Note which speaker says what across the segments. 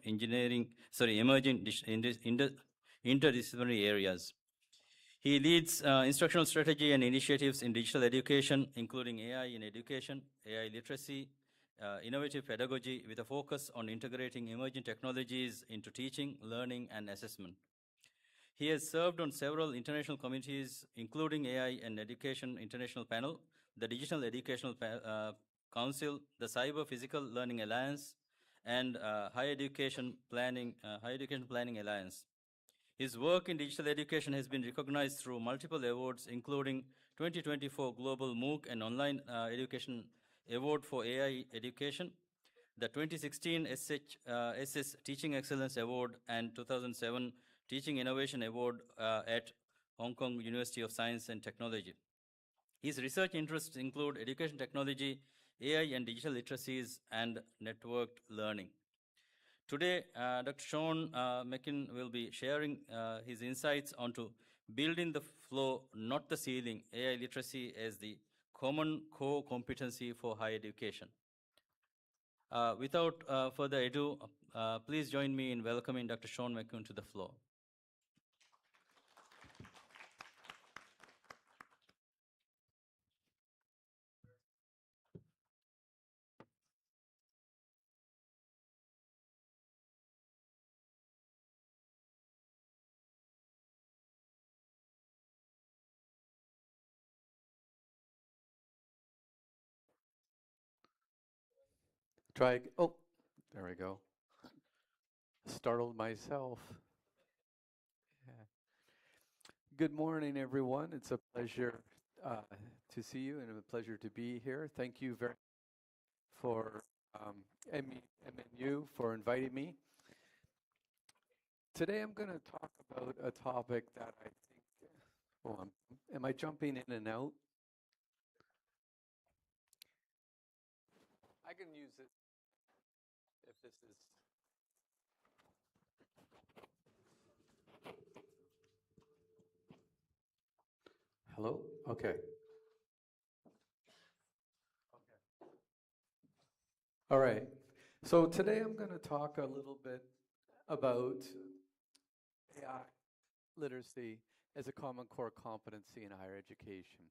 Speaker 1: emerging interdisciplinary areas. He leads instructional strategy and initiatives in digital education, including AI in education, AI literacy, innovative pedagogy, with a focus on integrating emerging technologies into teaching, learning, and assessment. He has served on several international committees, including AI and Education International Panel, the Digital Educational Council, the Cyber Physical Learning Alliance, and Higher Education Planning Alliance. His work in digital education has been recognized through multiple awards, including 2024 Global MOOC and Online Education Award for AI Education, the 2016 SS Teaching Excellence Award, and 2007 Teaching Innovation Award at Hong Kong University of Science and Technology. His research interests include education technology, AI and digital literacies, and networked learning. Today, Dr. Sean McKeon will be sharing his insights onto building the flow, not the ceiling, AI literacy as the common core competency for higher education. Without further ado, please join me in welcoming Dr. Sean McKeon to the floor.
Speaker 2: Oh, there we go. Startled myself. Yeah. Good morning, everyone. It's a pleasure to see you and a pleasure to be here. Thank you very much for MNU for inviting me. Today I'm going to talk about a topic that I think, am I jumping in and out? I can use it if this is. Hello? Okay. All right. So today I'm going to talk a little bit about AI literacy as a common core competency in higher education.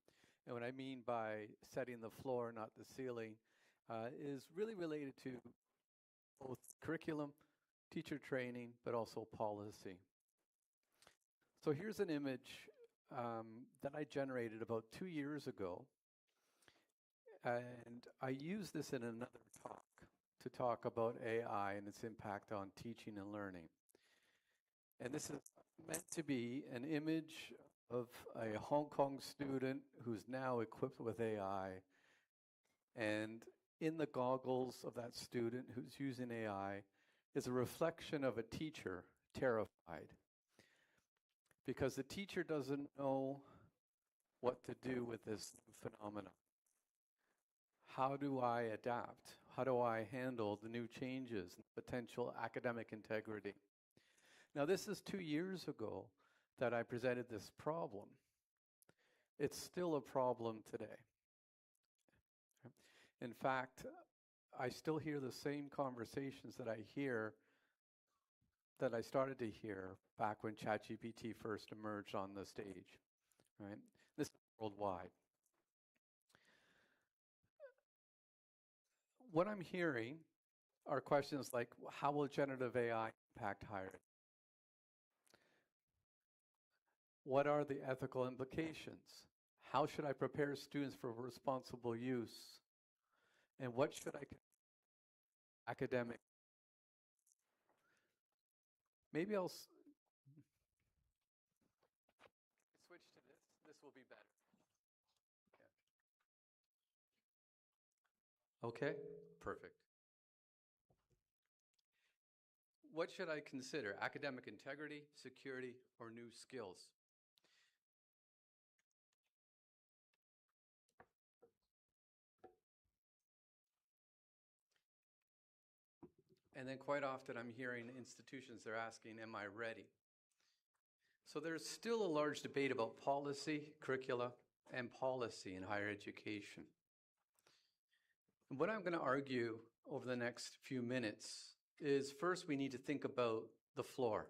Speaker 2: And what I mean by setting the floor, not the ceiling, is really related to both curriculum, teacher training, but also policy. So here's an image that I generated about 2 years ago. And I use this in another talk to talk about AI and its impact on teaching and learning. And this is meant to be an image of a Hong Kong student who's now equipped with AI. And in the goggles of that student who's using AI is a reflection of a teacher terrified. Because the teacher doesn't know what to do with this phenomenon. How do I adapt? How do I handle the new changes and potential academic integrity? Now, this is 2 years ago that I presented this problem. It's still a problem today. In fact, I still hear the same conversations that I started to hear back when ChatGPT first emerged on the stage, right? This is worldwide. What I'm hearing are questions like, how will generative AI impact higher education? What are the ethical implications? How should I prepare students for responsible use? And what should I academic? Maybe I'll switch to this. This will be better. Okay, perfect. What should I consider? Academic integrity, security, or new skills? And then quite often I'm hearing institutions, they're asking, am I ready? So there's still a large debate about policy, curricula, and policy in higher education. And what I'm going to argue over the next few minutes is first we need to think about the floor.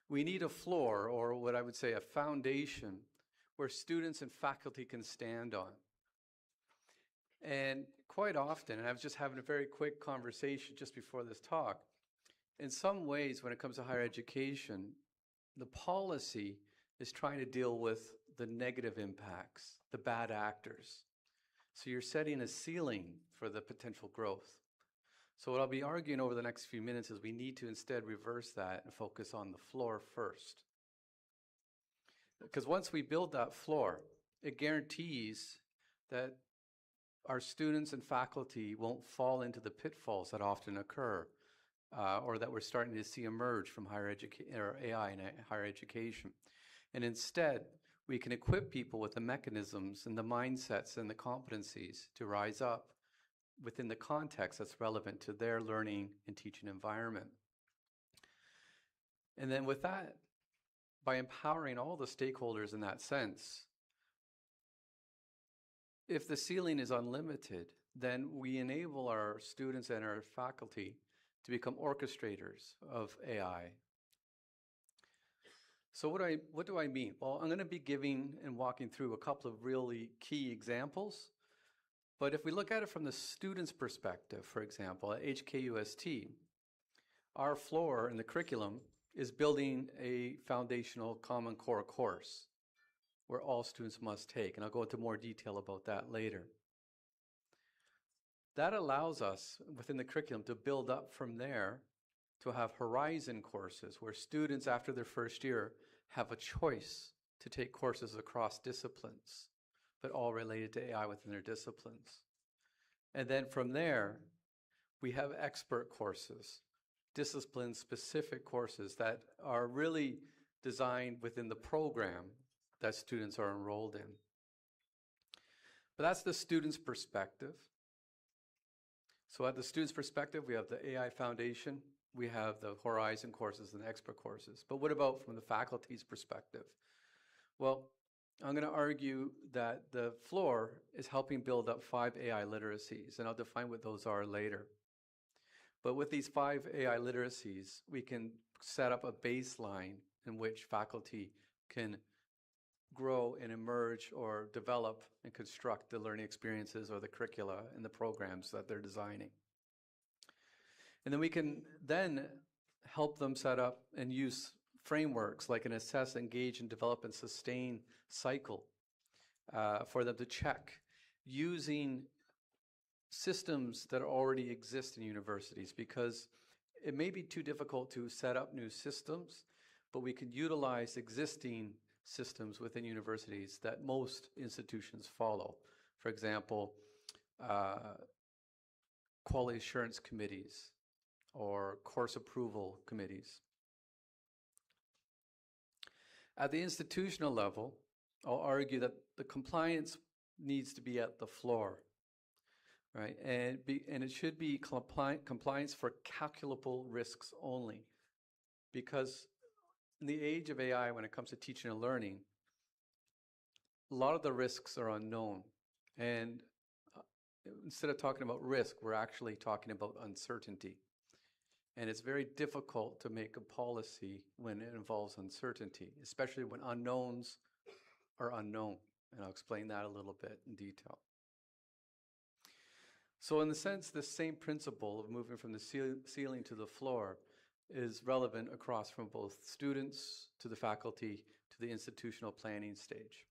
Speaker 2: We need a floor, or what I would say a foundation, where students and faculty can stand on. And quite often, and I was just having a very quick conversation just before this talk, in some ways when it comes to higher education, the policy is trying to deal with the negative impacts, the bad actors. So you're setting a ceiling for the potential growth. So what I'll be arguing over the next few minutes is we need to instead reverse that and focus on the floor first. Because once we build that floor, it guarantees that our students and faculty won't fall into the pitfalls that often occur, or that we're starting to see emerge from higher education or AI in higher education. And instead, we can equip people with the mechanisms and the mindsets and the competencies to rise up within the context that's relevant to their learning and teaching environment. And then with that, by empowering all the stakeholders in that sense, if the ceiling is unlimited, then we enable our students and our faculty to become orchestrators of AI. So what do I mean? Well, I'm going to be giving and walking through a couple of really key examples. But if we look at it from the student's perspective, for example, at HKUST, our floor in the curriculum is building a foundational Common Core course where all students must take, and I'll go into more detail about that later. That allows us, within the curriculum, to build up from there to have horizon courses where students, after their first year, have a choice to take courses across disciplines, but all related to AI within their disciplines. And then from there, we have expert courses, discipline-specific courses that are really designed within the program that students are enrolled in. But that's the student's perspective. So at the student's perspective, we have the AI Foundation, we have the Horizon courses and the expert courses. But what about from the faculty's perspective? Well, I'm going to argue that the floor is helping build up 5 AI literacies, and I'll define what those are later. But with these 5 AI literacies, we can set up a baseline in which faculty can grow and emerge or develop and construct the learning experiences or the curricula and the programs that they're designing. And then we can then help them set up and use frameworks like an assess, engage, and develop and sustain cycle for them to check using systems that already exist in universities, because it may be too difficult to set up new systems, but we can utilize existing systems within universities that most institutions follow. For example, quality assurance committees or course approval committees. At the institutional level, I'll argue that the compliance needs to be at the floor, right? And it should be compliance for calculable risks only, because in the age of AI, when it comes to teaching and learning, a lot of the risks are unknown. And instead of talking about risk, we're actually talking about uncertainty. And it's very difficult to make a policy when it involves uncertainty, especially when unknowns are unknown. And I'll explain that a little bit in detail. So in the sense, the same principle of moving from the ceiling to the floor is relevant across from both students to the faculty to the institutional planning stage.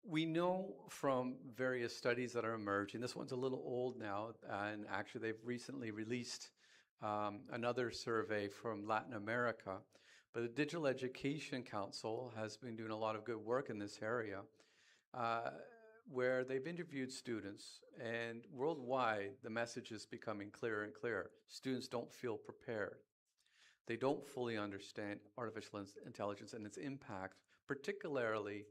Speaker 2: We know from various studies that are emerging, this one's a little old now, and actually they've recently released another survey from Latin America, but the Digital Education Council has been doing a lot of good work in this area, where they've interviewed students, and worldwide the message is becoming clearer and clearer. Students don't feel prepared. They don't fully understand artificial intelligence and its impact, particularly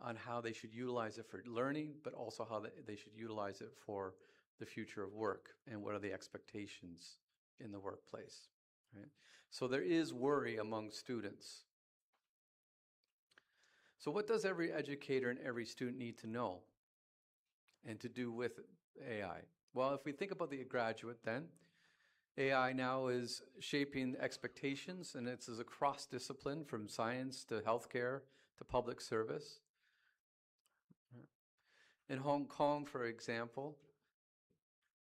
Speaker 2: on how they should utilize it for learning, but also how they should utilize it for the future of work and what are the expectations in the workplace, right? So there is worry among students. So what does every educator and every student need to know and to do with AI? Well, if we think about the graduate then, AI now is shaping expectations, and it's as a cross discipline from science to healthcare to public service. In Hong Kong, for example,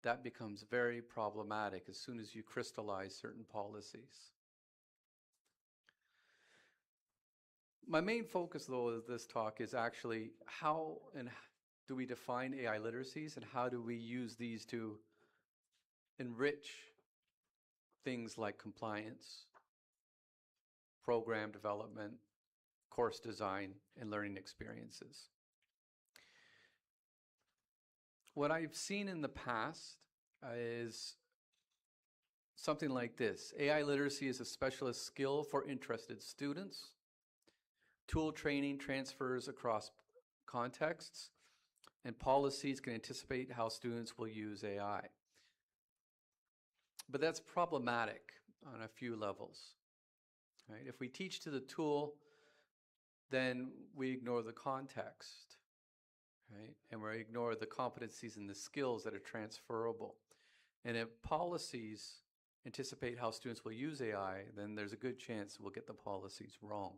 Speaker 2: that becomes very problematic as soon as you crystallize certain policies. My main focus, though, of this talk is actually how and do we define AI literacies, and how do we use these to enrich things like compliance, program development, course design, and learning experiences. What I've seen in the past is something like this. AI literacy is a specialist skill for interested students. Tool training transfers across contexts, and policies can anticipate how students will use AI. But that's problematic on a few levels. Right? If we teach to the tool, then we ignore the context, right? And we ignore the competencies and the skills that are transferable. And if policies anticipate how students will use AI, then there's a good chance we'll get the policies wrong.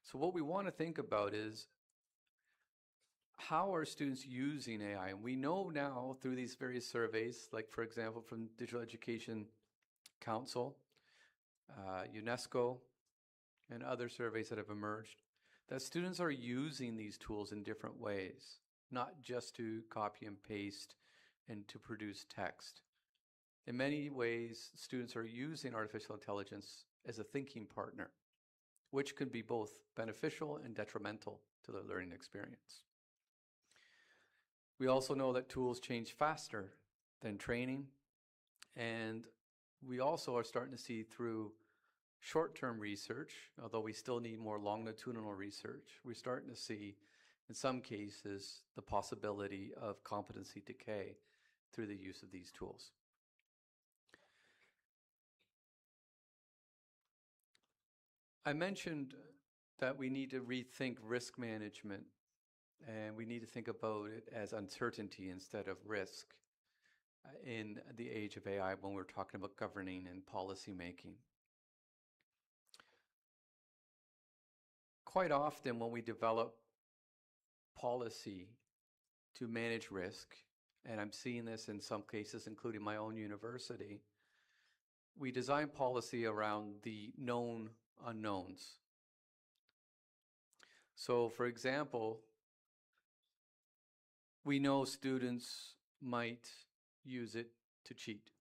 Speaker 2: So what we want to think about is, how are students using AI? And we know now through these various surveys, like for example from Digital Education Council, UNESCO, and other surveys that have emerged, that students are using these tools in different ways, not just to copy and paste and to produce text. In many ways, students are using artificial intelligence as a thinking partner, which can be both beneficial and detrimental to the learning experience. We also know that tools change faster than training, and we also are starting to see through short-term research, although we still need more longitudinal research, we're starting to see, in some cases, the possibility of competency decay through the use of these tools. I mentioned that we need to rethink risk management, and we need to think about it as uncertainty instead of risk in the age of AI when we're talking about governing and policy making. Quite often when we develop policy to manage risk, and I'm seeing this in some cases, including my own university, we design policy around the known unknowns. So for example, we know students might use it to cheat.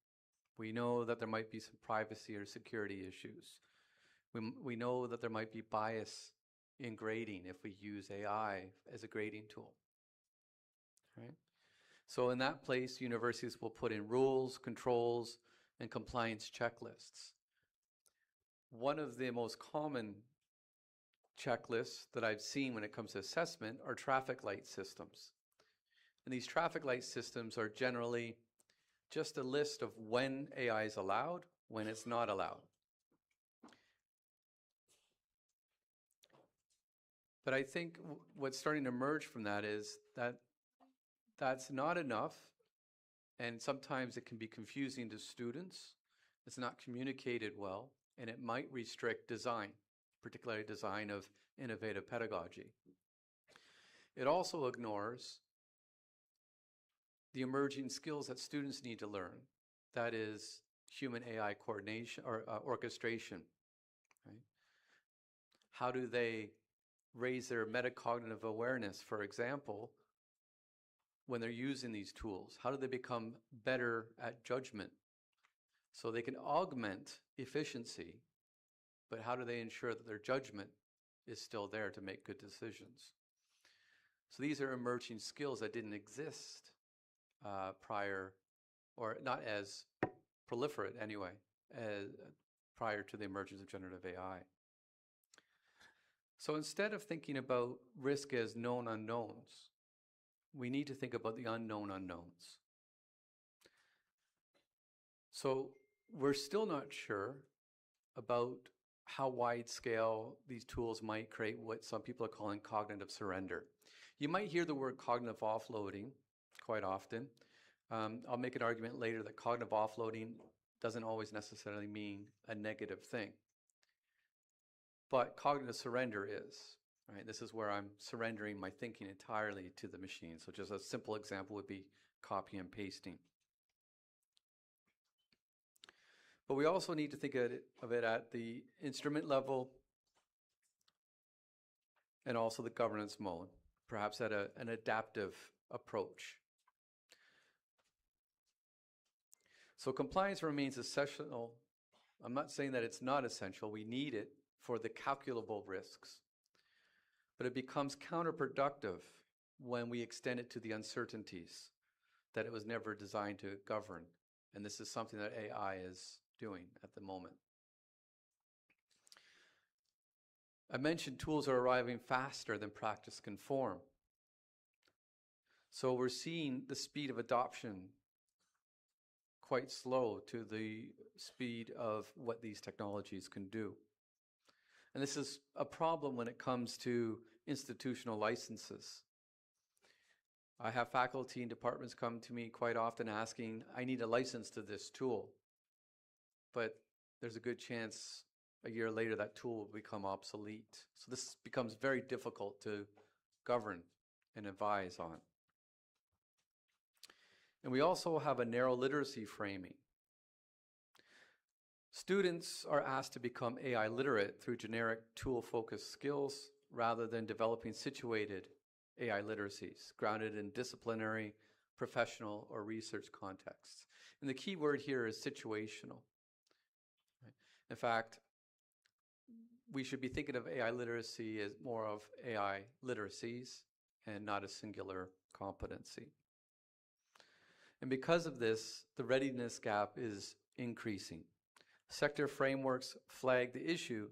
Speaker 2: We know that there might be some privacy or security issues. We know that there might be bias in grading if we use AI as a grading tool, right? So in that place, universities will put in rules, controls, and compliance checklists. One of the most common checklists that I've seen when it comes to assessment are traffic light systems. And these traffic light systems are generally just a list of when AI is allowed, when it's not allowed. But I think what's starting to emerge from that is that that's not enough, and sometimes it can be confusing to students. It's not communicated well, and it might restrict design, particularly design of innovative pedagogy. It also ignores the emerging skills that students need to learn. That is human-AI coordination or orchestration, right? How do they raise their metacognitive awareness, for example, when they're using these tools? How do they become better at judgment? So they can augment efficiency, but how do they ensure that their judgment is still there to make good decisions? So these are emerging skills that didn't exist prior, or not as proliferate anyway, prior to the emergence of generative AI. So instead of thinking about risk as known unknowns, we need to think about the unknown unknowns. So we're still not sure about how wide scale these tools might create what some people are calling cognitive surrender. You might hear the word cognitive offloading quite often. I'll make an argument later that cognitive offloading doesn't always necessarily mean a negative thing. But cognitive surrender is, right? This is where I'm surrendering my thinking entirely to the machine. So just a simple example would be copy and pasting. But we also need to think of it at the instrument level and also the governance mode, perhaps at an adaptive approach. So compliance remains essential. I'm not saying that it's not essential. We need it for the calculable risks. But it becomes counterproductive when we extend it to the uncertainties that it was never designed to govern. And this is something that AI is doing at the moment. I mentioned tools are arriving faster than practice can form. So we're seeing the speed of adoption quite slow to the speed of what these technologies can do. And this is a problem when it comes to institutional licenses. I have faculty and departments come to me quite often asking, I need a license to this tool. But there's a good chance a year later that tool will become obsolete. So this becomes very difficult to govern and advise on. And we also have a narrow literacy framing. Students are asked to become AI literate through generic tool-focused skills rather than developing situated AI literacies, grounded in disciplinary, professional, or research contexts. And the key word here is situational. In fact, we should be thinking of AI literacy as more of AI literacies and not a singular competency. And because of this, the readiness gap is increasing. Sector frameworks flag the issue,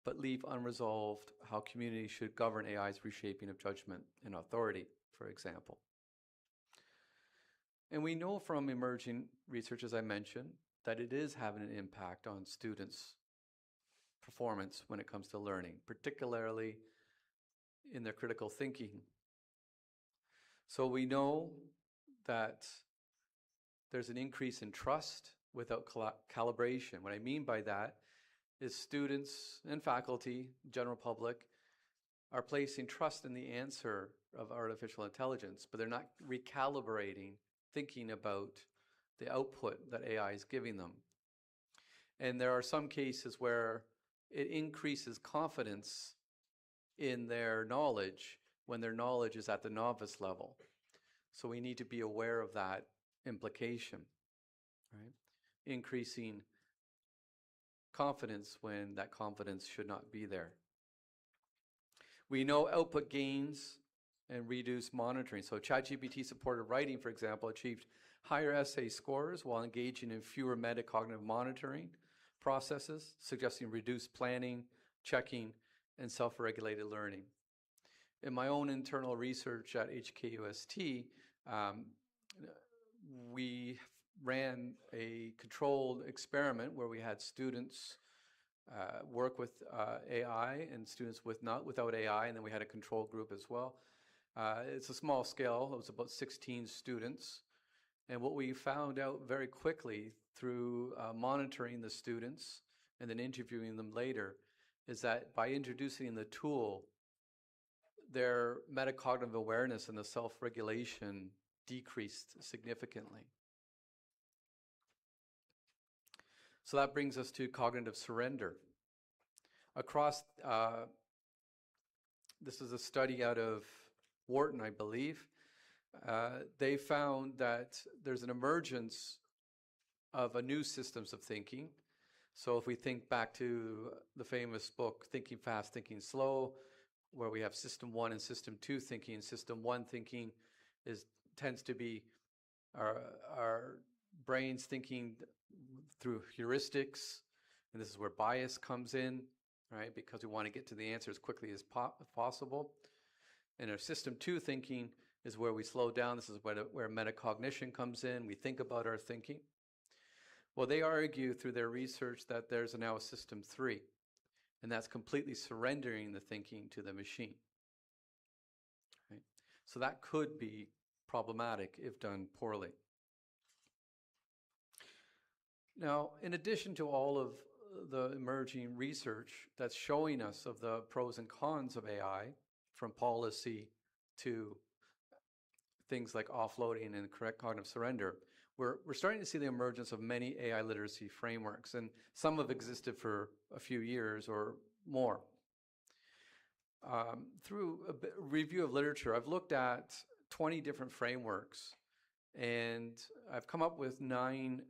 Speaker 2: but leave unresolved how communities should govern AI's reshaping of judgment and authority, for example. And we know from emerging research, as I mentioned, that it is having an impact on students' performance when it comes to learning, particularly in their critical thinking. So we know that there's an increase in trust without calibration. What I mean by that is students and faculty, general public, are placing trust in the answer of artificial intelligence, but they're not recalibrating, thinking about the output that AI is giving them. And there are some cases where it increases confidence in their knowledge when their knowledge is at the novice level. So we need to be aware of that implication, right? Increasing confidence when that confidence should not be there. We know output gains and reduced monitoring. So ChatGPT supported writing, for example, achieved higher essay scores while engaging in fewer metacognitive monitoring processes, suggesting reduced planning, checking, and self-regulated learning. In my own internal research at HKUST, we ran a controlled experiment where we had students work with AI and students without AI, and then we had a control group as well. It's a small scale. It was about 16 students. And what we found out very quickly through monitoring the students and then interviewing them later is that by introducing the tool, their metacognitive awareness and the self-regulation decreased significantly. So that brings us to cognitive surrender. Across, this is a study out of Wharton, I believe. They found that there's an emergence of a new systems of thinking. So if we think back to the famous book, Thinking Fast, Thinking Slow, where we have system 1 and system 2 thinking. System 1 thinking tends to be our brains thinking through heuristics, and this is where bias comes in, right? Because we want to get to the answer as quickly as possible. And our system 2 thinking is where we slow down. This is where metacognition comes in. We think about our thinking. Well, they argue through their research that there's now a system 3, and that's completely surrendering the thinking to the machine. Right? So that could be problematic if done poorly. Now, in addition to all of the emerging research that's showing us of the pros and cons of AI, from policy to things like offloading and correct cognitive surrender, we're starting to see the emergence of many AI literacy frameworks, and some have existed for a few years or more. Through a review of literature, I've looked at 20 different frameworks, and I've come up with 9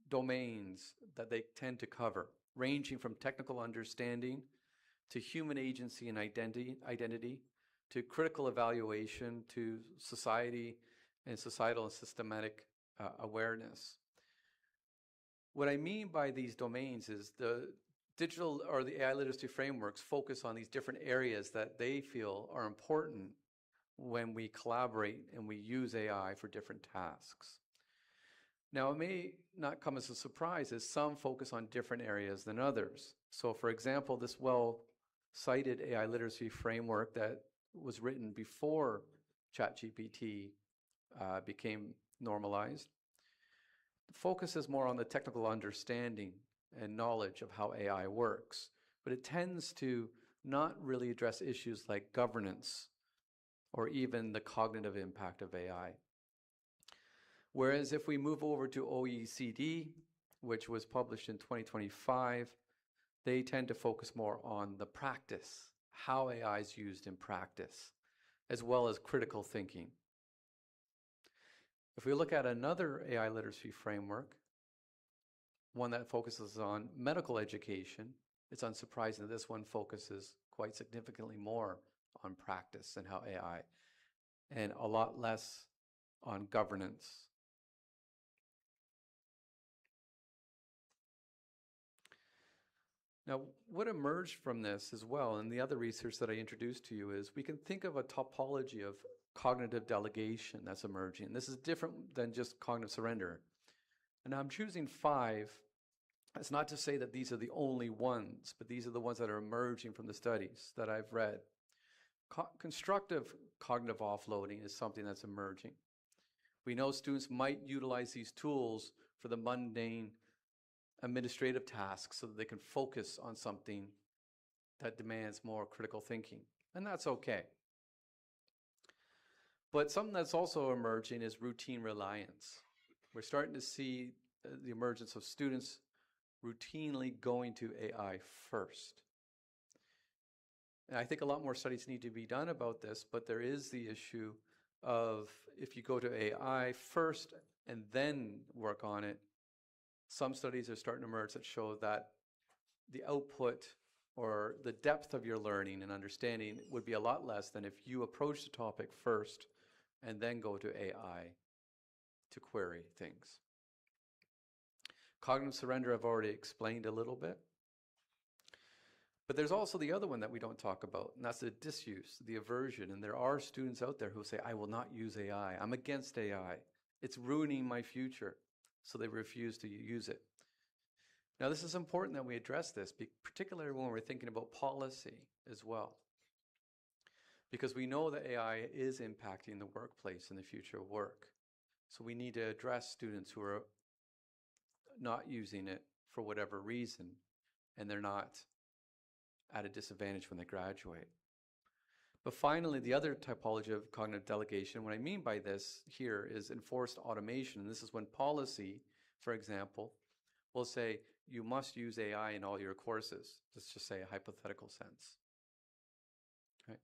Speaker 2: domains that they tend to cover, ranging from technical understanding to human agency and identity to critical evaluation to society and societal and systematic awareness. What I mean by these domains is the digital or the AI literacy frameworks focus on these different areas that they feel are important when we collaborate and we use AI for different tasks. Now, it may not come as a surprise as some focus on different areas than others. So, for example, this well-cited AI literacy framework that was written before ChatGPT became normalized focuses more on the technical understanding and knowledge of how AI works, but it tends to not really address issues like governance or even the cognitive impact of AI. Whereas if we move over to OECD, which was published in 2025, they tend to focus more on the practice, how AI is used in practice, as well as critical thinking. If we look at another AI literacy framework, one that focuses on medical education, it's unsurprising that this one focuses quite significantly more on practice and how AI, and a lot less on governance. Now, what emerged from this as well, and the other research that I introduced to you, is we can think of a topology of cognitive delegation that's emerging. This is different than just cognitive surrender. And I'm choosing 5. It's not to say that these are the only ones, but these are the ones that are emerging from the studies that I've read. Constructive cognitive offloading is something that's emerging. We know students might utilize these tools for the mundane administrative tasks so that they can focus on something that demands more critical thinking, and that's okay. But something that's also emerging is routine reliance. We're starting to see the emergence of students routinely going to AI first. And I think a lot more studies need to be done about this, but there is the issue of if you go to AI first and then work on it, some studies are starting to emerge that show that the output or the depth of your learning and understanding would be a lot less than if you approach the topic first and then go to AI to query things. Cognitive surrender I've already explained a little bit. But there's also the other one that we don't talk about, and that's the disuse, the aversion. And there are students out there who say, I will not use AI. I'm against AI. It's ruining my future. So they refuse to use it. Now, this is important that we address this, particularly when we're thinking about policy as well. Because we know that AI is impacting the workplace and the future of work. So we need to address students who are not using it for whatever reason, and they're not at a disadvantage when they graduate. But finally, the other typology of cognitive delegation, what I mean by this here is enforced automation. And this is when policy, for example, will say, you must use AI in all your courses. Let's just say a hypothetical sense. Okay.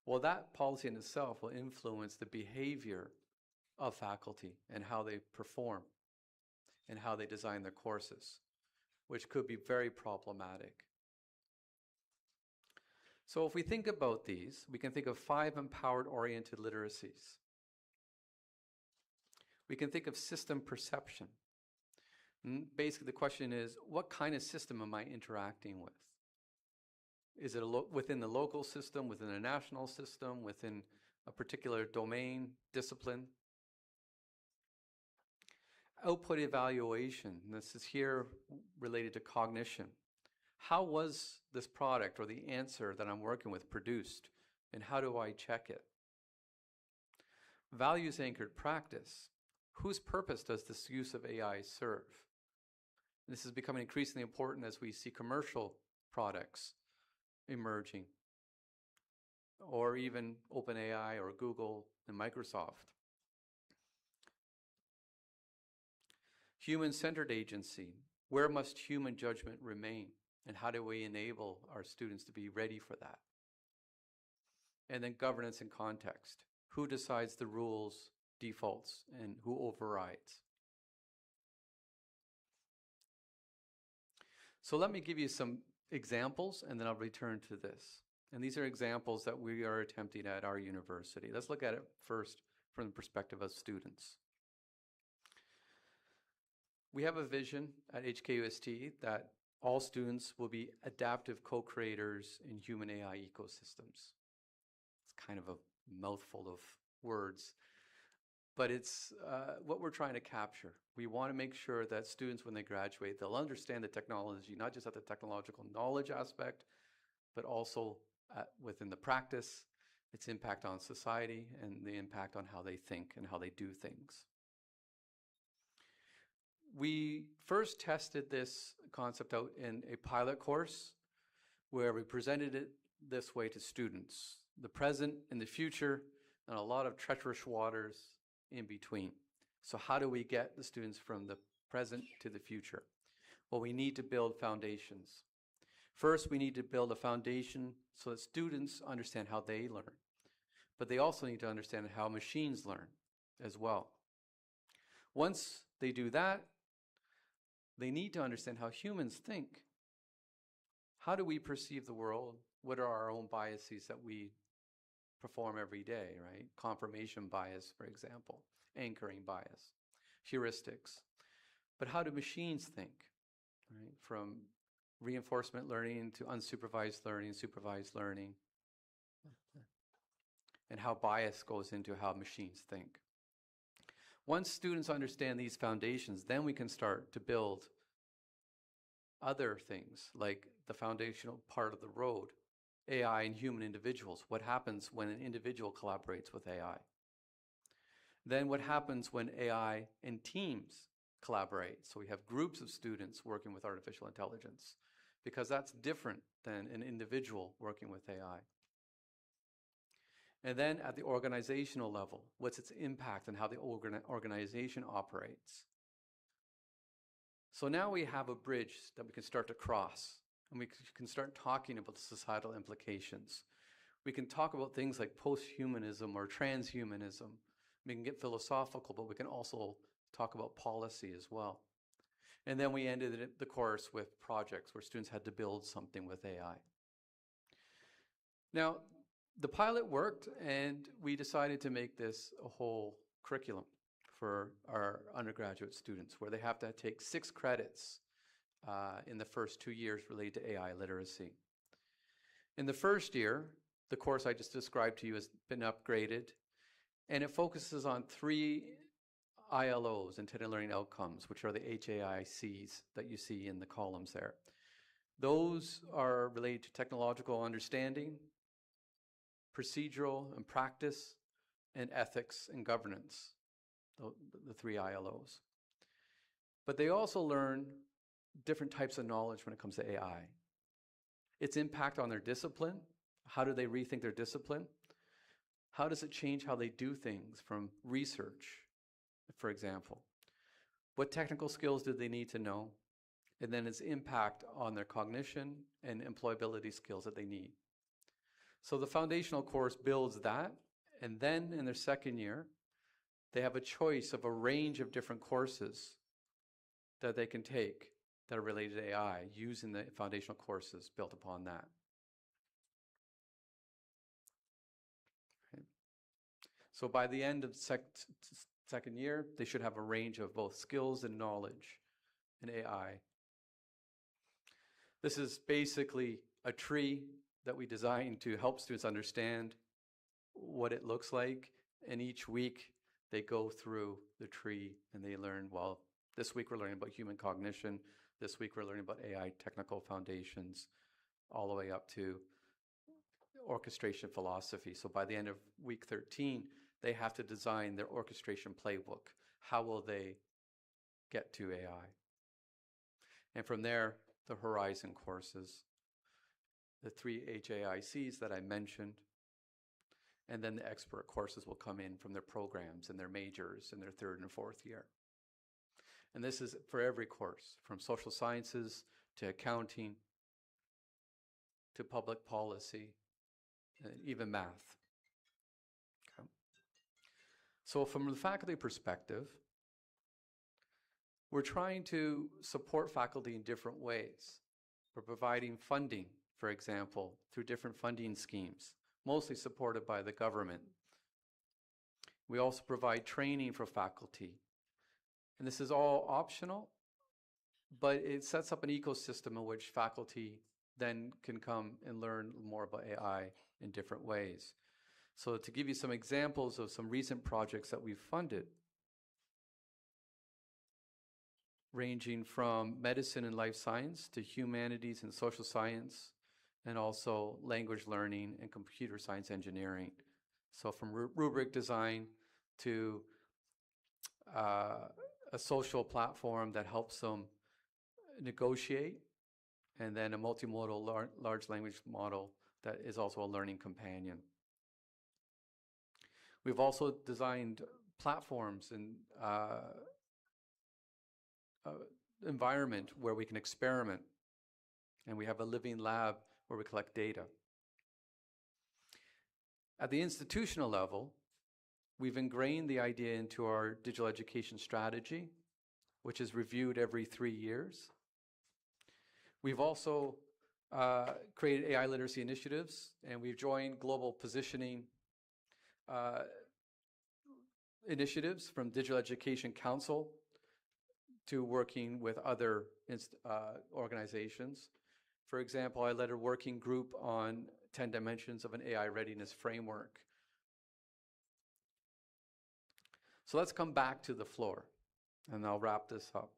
Speaker 2: Well, that policy in itself will influence the behavior of faculty and how they perform and how they design their courses, which could be very problematic. So if we think about these, we can think of 5 empowered-oriented literacies. We can think of system perception. And basically, the question is, what kind of system am I interacting with? Is it within the local system, within a national system, within a particular domain, discipline? Output evaluation, and this is here related to cognition. How was this product or the answer that I'm working with produced, and how do I check it? Values-anchored practice. Whose purpose does this use of AI serve? This is becoming increasingly important as we see commercial products emerging, or even OpenAI or Google and Microsoft. Human-centered agency. Where must human judgment remain? And how do we enable our students to be ready for that? And then governance and context. Who decides the rules, defaults, and who overrides? So let me give you some examples, and then I'll return to this. And these are examples that we are attempting at our university. Let's look at it first from the perspective of students. We have a vision at HKUST that all students will be adaptive co-creators in human AI ecosystems. It's kind of a mouthful of words, but it's what we're trying to capture. We want to make sure that students, when they graduate, they'll understand the technology, not just at the technological knowledge aspect, but also within the practice, its impact on society, and the impact on how they think and how they do things. We first tested this concept out in a pilot course where we presented it this way to students: the present and the future, and a lot of treacherous waters in between. So how do we get the students from the present to the future? Well, we need to build foundations. First, we need to build a foundation so that students understand how they learn, but they also need to understand how machines learn as well. Once they do that, they need to understand how humans think. How do we perceive the world? What are our own biases that we perform every day, right? Confirmation bias, for example, anchoring bias, heuristics. But how do machines think, right? From reinforcement learning to unsupervised learning, supervised learning, and how bias goes into how machines think. Once students understand these foundations, then we can start to build other things, like the foundational part of the road, AI and human individuals. What happens when an individual collaborates with AI? Then what happens when AI and teams collaborate? So we have groups of students working with artificial intelligence, because that's different than an individual working with AI. And then at the organizational level, what's its impact on how the organization operates? So now we have a bridge that we can start to cross, and we can start talking about the societal implications. We can talk about things like post-humanism or transhumanism. We can get philosophical, but we can also talk about policy as well. And then we ended the course with projects where students had to build something with AI. Now, the pilot worked, and we decided to make this a whole curriculum for our undergraduate students, where they have to take 6 credits in the first 2 years related to AI literacy. In the first year, the course I just described to you has been upgraded, and it focuses on 3 ILOs, intended learning outcomes, which are the HAICs that you see in the columns there. Those are related to technological understanding, procedural and practice, and ethics and governance, the 3 ILOs. But they also learn different types of knowledge when it comes to AI. Its impact on their discipline. How do they rethink their discipline? How does it change how they do things, from research, for example? What technical skills do they need to know? And then its impact on their cognition and employability skills that they need. So the foundational course builds that, and then in their second year, they have a choice of a range of different courses that they can take that are related to AI, using the foundational courses built upon that. Okay. So by the end of the second year, they should have a range of both skills and knowledge in AI. This is basically a tree that we designed to help students understand what it looks like, and each week they go through the tree and they learn, well, this week we're learning about human cognition, this week we're learning about AI technical foundations, all the way up to orchestration philosophy. So by the end of week 13, they have to design their orchestration playbook. How will they get to AI? And from there, the Horizon courses, the 3 HAICs that I mentioned, and then the expert courses will come in from their programs and their majors in their 3rd and 4th year. And this is for every course, from social sciences to accounting to public policy, and even math. Okay. So from the faculty perspective, we're trying to support faculty in different ways. We're providing funding, for example, through different funding schemes, mostly supported by the government. We also provide training for faculty. And this is all optional, but it sets up an ecosystem in which faculty then can come and learn more about AI in different ways. So to give you some examples of some recent projects that we've funded, ranging from medicine and life science to humanities and social science, and also language learning and computer science engineering. So from rubric design to a social platform that helps them negotiate, and then a multimodal large language model that is also a learning companion. We've also designed platforms and environment where we can experiment, and we have a living lab where we collect data. At the institutional level, we've ingrained the idea into our digital education strategy, which is reviewed every 3 years. We've also created AI literacy initiatives, and we've joined global positioning initiatives from Digital Education Council to working with other organizations. For example, I led a working group on 10 dimensions of an AI readiness framework. So let's come back to the floor, and I'll wrap this up.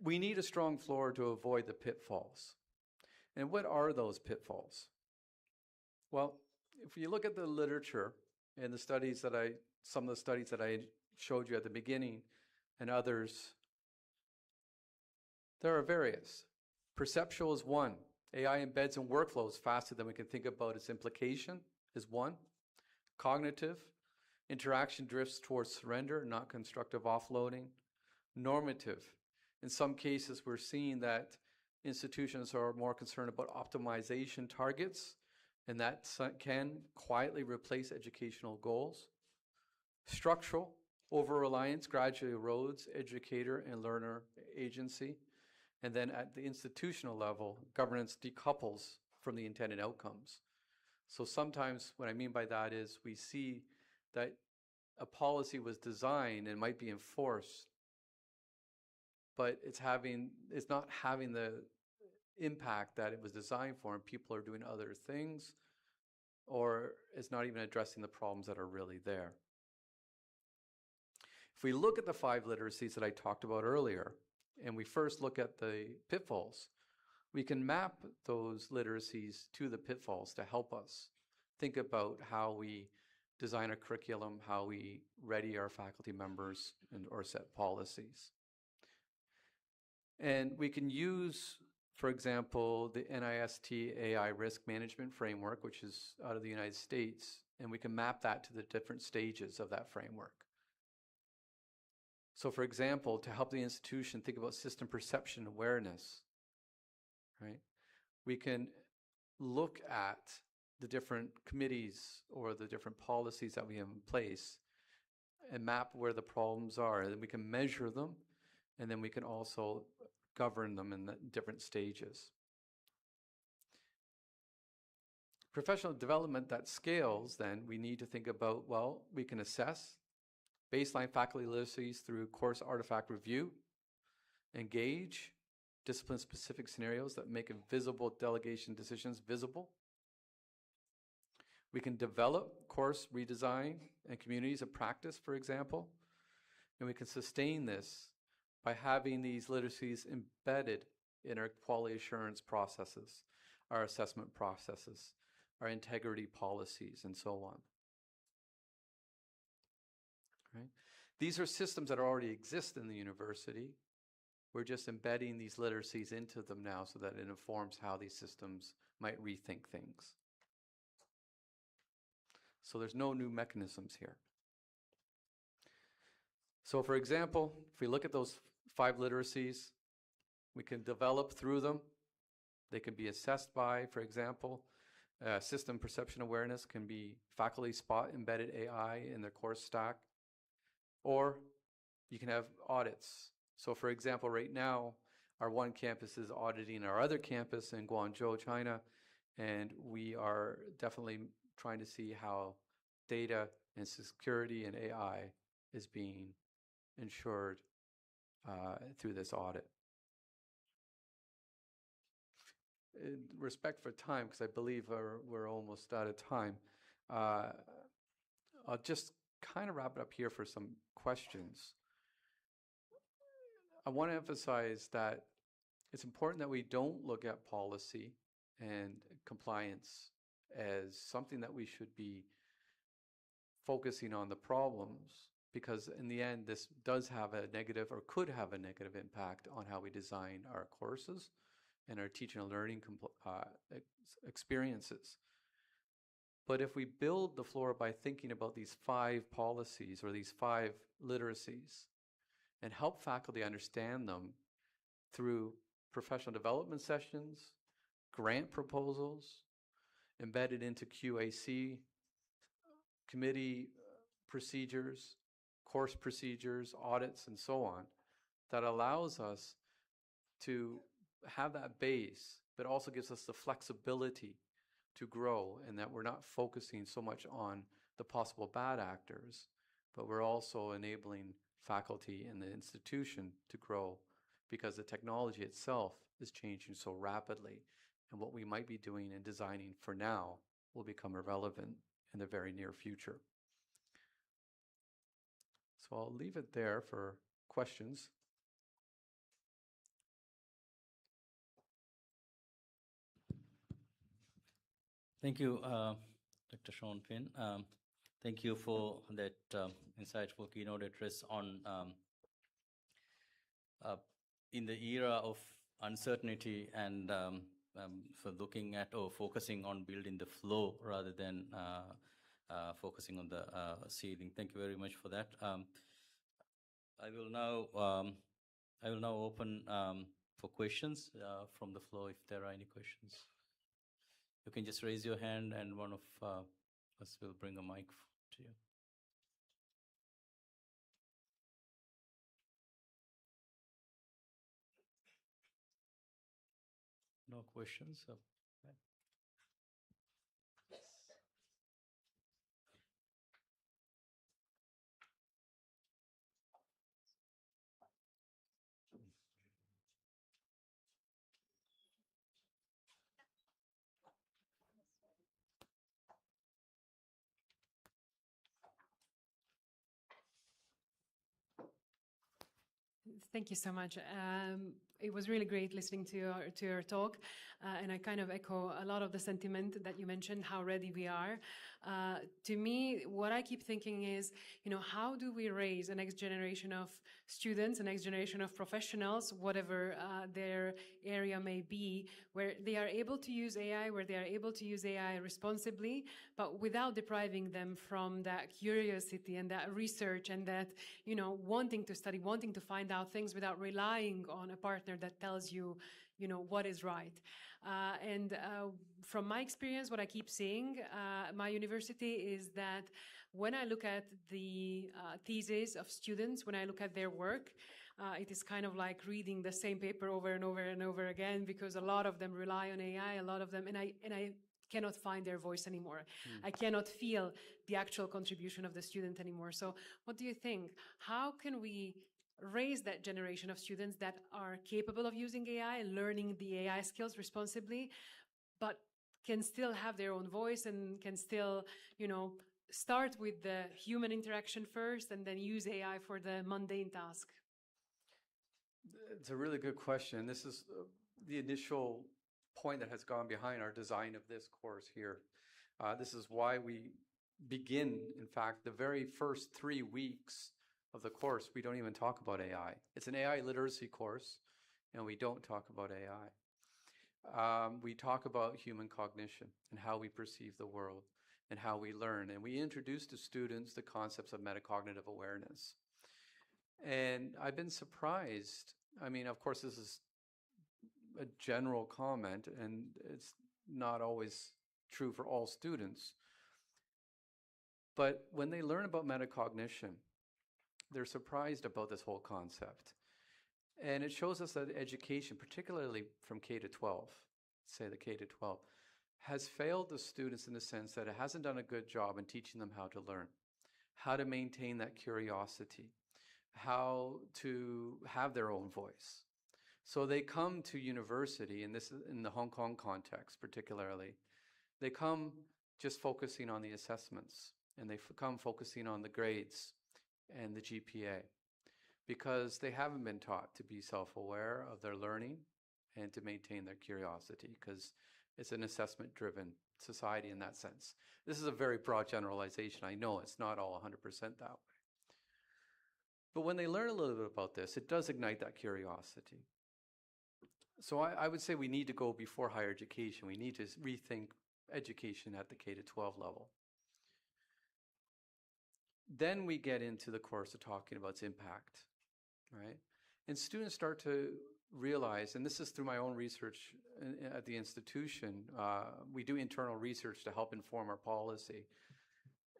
Speaker 2: We need a strong floor to avoid the pitfalls. And what are those pitfalls? Well, if you look at the literature and the studies that some of the studies that I showed you at the beginning and others, there are various. Perceptual is one. AI embeds in workflows faster than we can think about its implication is one. Cognitive, interaction drifts towards surrender, not constructive offloading. Normative, in some cases we're seeing that institutions are more concerned about optimization targets, and that can quietly replace educational goals. Structural, over-reliance gradually erodes educator and learner agency. And then at the institutional level, governance decouples from the intended outcomes. So sometimes what I mean by that is we see that a policy was designed and might be enforced, but it's not having the impact that it was designed for, and people are doing other things, or it's not even addressing the problems that are really there. If we look at the 5 literacies that I talked about earlier, and we first look at the pitfalls, we can map those literacies to the pitfalls to help us think about how we design a curriculum, how we ready our faculty members, or set policies. And we can use, for example, the NIST AI risk management framework, which is out of the United States, and we can map that to the different stages of that framework. So for example, to help the institution think about system perception awareness, right? We can look at the different committees or the different policies that we have in place and map where the problems are, and then we can measure them, and then we can also govern them in the different stages. Professional development that scales, then we need to think about, well, we can assess baseline faculty literacies through course artifact review, engage discipline-specific scenarios that make visible delegation decisions visible. We can develop course redesign and communities of practice, for example, and we can sustain this by having these literacies embedded in our quality assurance processes, our assessment processes, our integrity policies, and so on. Right? These are systems that already exist in the university. We're just embedding these literacies into them now so that it informs how these systems might rethink things. So there's no new mechanisms here. So for example, if we look at those 5 literacies, we can develop through them. They can be assessed by, for example, system perception awareness can be faculty spot embedded AI in their course stack, or you can have audits. So for example, right now, our one campus is auditing our other campus in Guangzhou, China, and we are definitely trying to see how data and security and AI is being ensured through this audit. In respect for time, because I believe we're almost out of time, I'll just kind of wrap it up here for some questions. I want to emphasize that it's important that we don't look at policy and compliance as something that we should be focusing on the problems, because in the end, this does have a negative or could have a negative impact on how we design our courses and our teaching and learning experiences. But if we build the floor by thinking about these 5 policies or these 5 literacies and help faculty understand them through professional development sessions, grant proposals, embedded into QAC, committee procedures, course procedures, audits, and so on, that allows us to have that base, but also gives us the flexibility to grow, and that we're not focusing so much on the possible bad actors, but we're also enabling faculty and the institution to grow, because the technology itself is changing so rapidly, and what we might be doing and designing for now will become irrelevant in the very near future. So I'll leave it there for questions.
Speaker 1: Thank you, Dr. Sean Finn. Thank you for that insightful keynote address on in the era of uncertainty and for looking at or focusing on building the flow rather than focusing on the ceiling. Thank you very much for that. I will now open for questions from the floor if there are any questions. You can just raise your hand and one of us will bring a mic to you. No questions? Okay.
Speaker 3: Thank you so much. It was really great listening to your talk, and I kind of echo a lot of the sentiment that you mentioned, how ready we are. To me, what I keep thinking is, how do we raise the next generation of students, the next generation of professionals, whatever their area may be, where they are able to use AI, where they are able to use AI responsibly, but without depriving them from that curiosity and that research and that, wanting to study, wanting to find out things without relying on a partner that tells you, what is right. And from my experience, what I keep seeing, my university, is that when I look at the thesis of students, when I look at their work, it is kind of like reading the same paper over and over and over again, because a lot of them rely on AI, a lot of them, and I cannot find their voice anymore. I cannot feel the actual contribution of the student anymore. So what do you think? How can we raise that generation of students that are capable of using AI, learning the AI skills responsibly, but can still have their own voice and can still, start with the human interaction first and then use AI for the mundane task?
Speaker 2: It's a really good question. This is the initial point that has gone behind our design of this course here. This is why we begin, in fact, the very first 3 weeks of the course, we don't even talk about AI. It's an AI literacy course, and we don't talk about AI. We talk about human cognition and how we perceive the world and how we learn. And we introduce to students the concepts of metacognitive awareness. And I've been surprised. I mean, of course, this is a general comment, and it's not always true for all students. But when they learn about metacognition, they're surprised about this whole concept. And it shows us that education, particularly from K to 12, say the K to 12, has failed the students in the sense that it hasn't done a good job in teaching them how to learn, how to maintain that curiosity, how to have their own voice. So they come to university, and this is in the Hong Kong context particularly, they come just focusing on the assessments, and they come focusing on the grades and the GPA, because they haven't been taught to be self-aware of their learning and to maintain their curiosity, because it's an assessment-driven society in that sense. This is a very broad generalization. I know it's not all 100% that way. But when they learn a little bit about this, it does ignite that curiosity. So I would say we need to go before higher education. We need to rethink education at the K to 12 level. Then we get into the course of talking about its impact, right? And students start to realize, and this is through my own research at the institution, we do internal research to help inform our policy.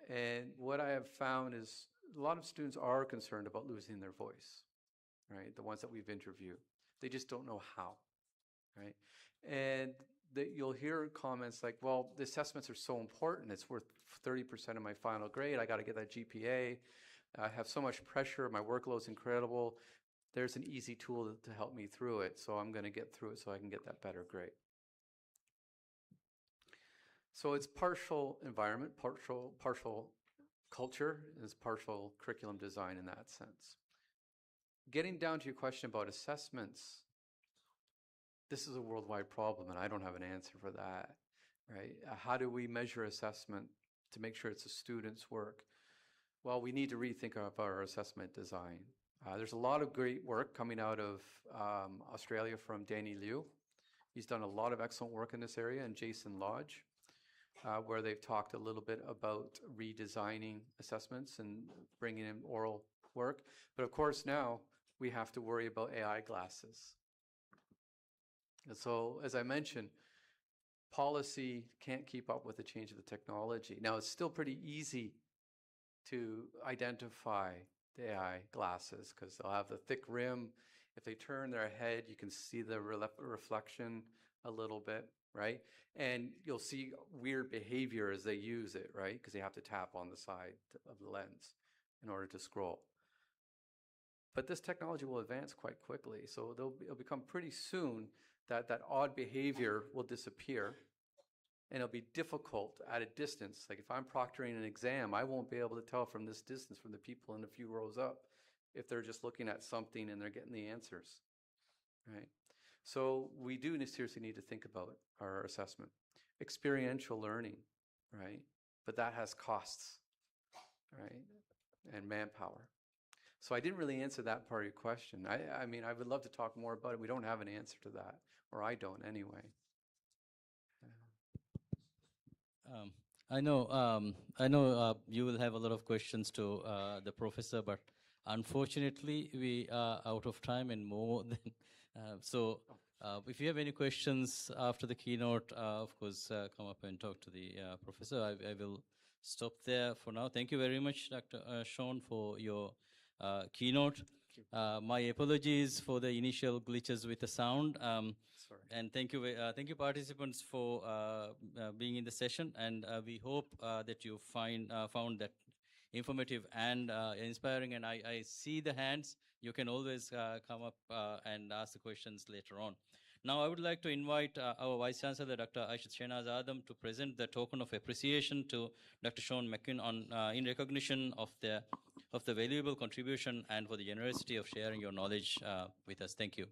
Speaker 2: And what I have found is a lot of students are concerned about losing their voice, right? The ones that we've interviewed. They just don't know how, right? And you'll hear comments like, well, the assessments are so important. It's worth 30% of my final grade. I got to get that GPA. I have so much pressure. My workload's incredible. There's an easy tool to help me through it, so I'm going to get through it so I can get that better grade. So it's partial environment, partial culture, and it's partial curriculum design in that sense. Getting down to your question about assessments, this is a worldwide problem, and I don't have an answer for that, right? How do we measure assessment to make sure it's a student's work? Well, we need to rethink about our assessment design. There's a lot of great work coming out of Australia from Danny Liu. He's done a lot of excellent work in this area, and Jason Lodge, where they've talked a little bit about redesigning assessments and bringing in oral work. But of course, now we have to worry about AI glasses. And so, as I mentioned, policy can't keep up with the change of the technology. Now, it's still pretty easy to identify the AI glasses because they'll have the thick rim. If they turn their head, you can see the reflection a little bit, right? And you'll see weird behavior as they use it, right? Because they have to tap on the side of the lens in order to scroll. But this technology will advance quite quickly. So it'll become pretty soon that odd behavior will disappear, and it'll be difficult at a distance. Like if I'm proctoring an exam, I won't be able to tell from this distance from the people in a few rows up if they're just looking at something and they're getting the answers, right? So we do seriously need to think about our assessment. Experiential learning, right? But that has costs, right? And manpower. So I didn't really answer that part of your question. I mean, I would love to talk more about it. We don't have an answer to that, or I don't anyway.
Speaker 1: I know you will have a lot of questions to the professor, but unfortunately we are out of time and more than so. If you have any questions after the keynote, of course, come up and talk to the professor. I will stop there for now. Thank you very much, Dr. Sean, for your keynote. My apologies for the initial glitches with the sound. And thank you participants for being in the session. And we hope that you found that informative and inspiring. And I see the hands. You can always come up and ask the questions later on. Now, I would like to invite our Vice Chancellor, Dr. Aishat Shehnaz Adam, to present the token of appreciation to Dr. Sean McQueen in recognition of the valuable contribution and for the generosity of sharing your knowledge with us. Thank you.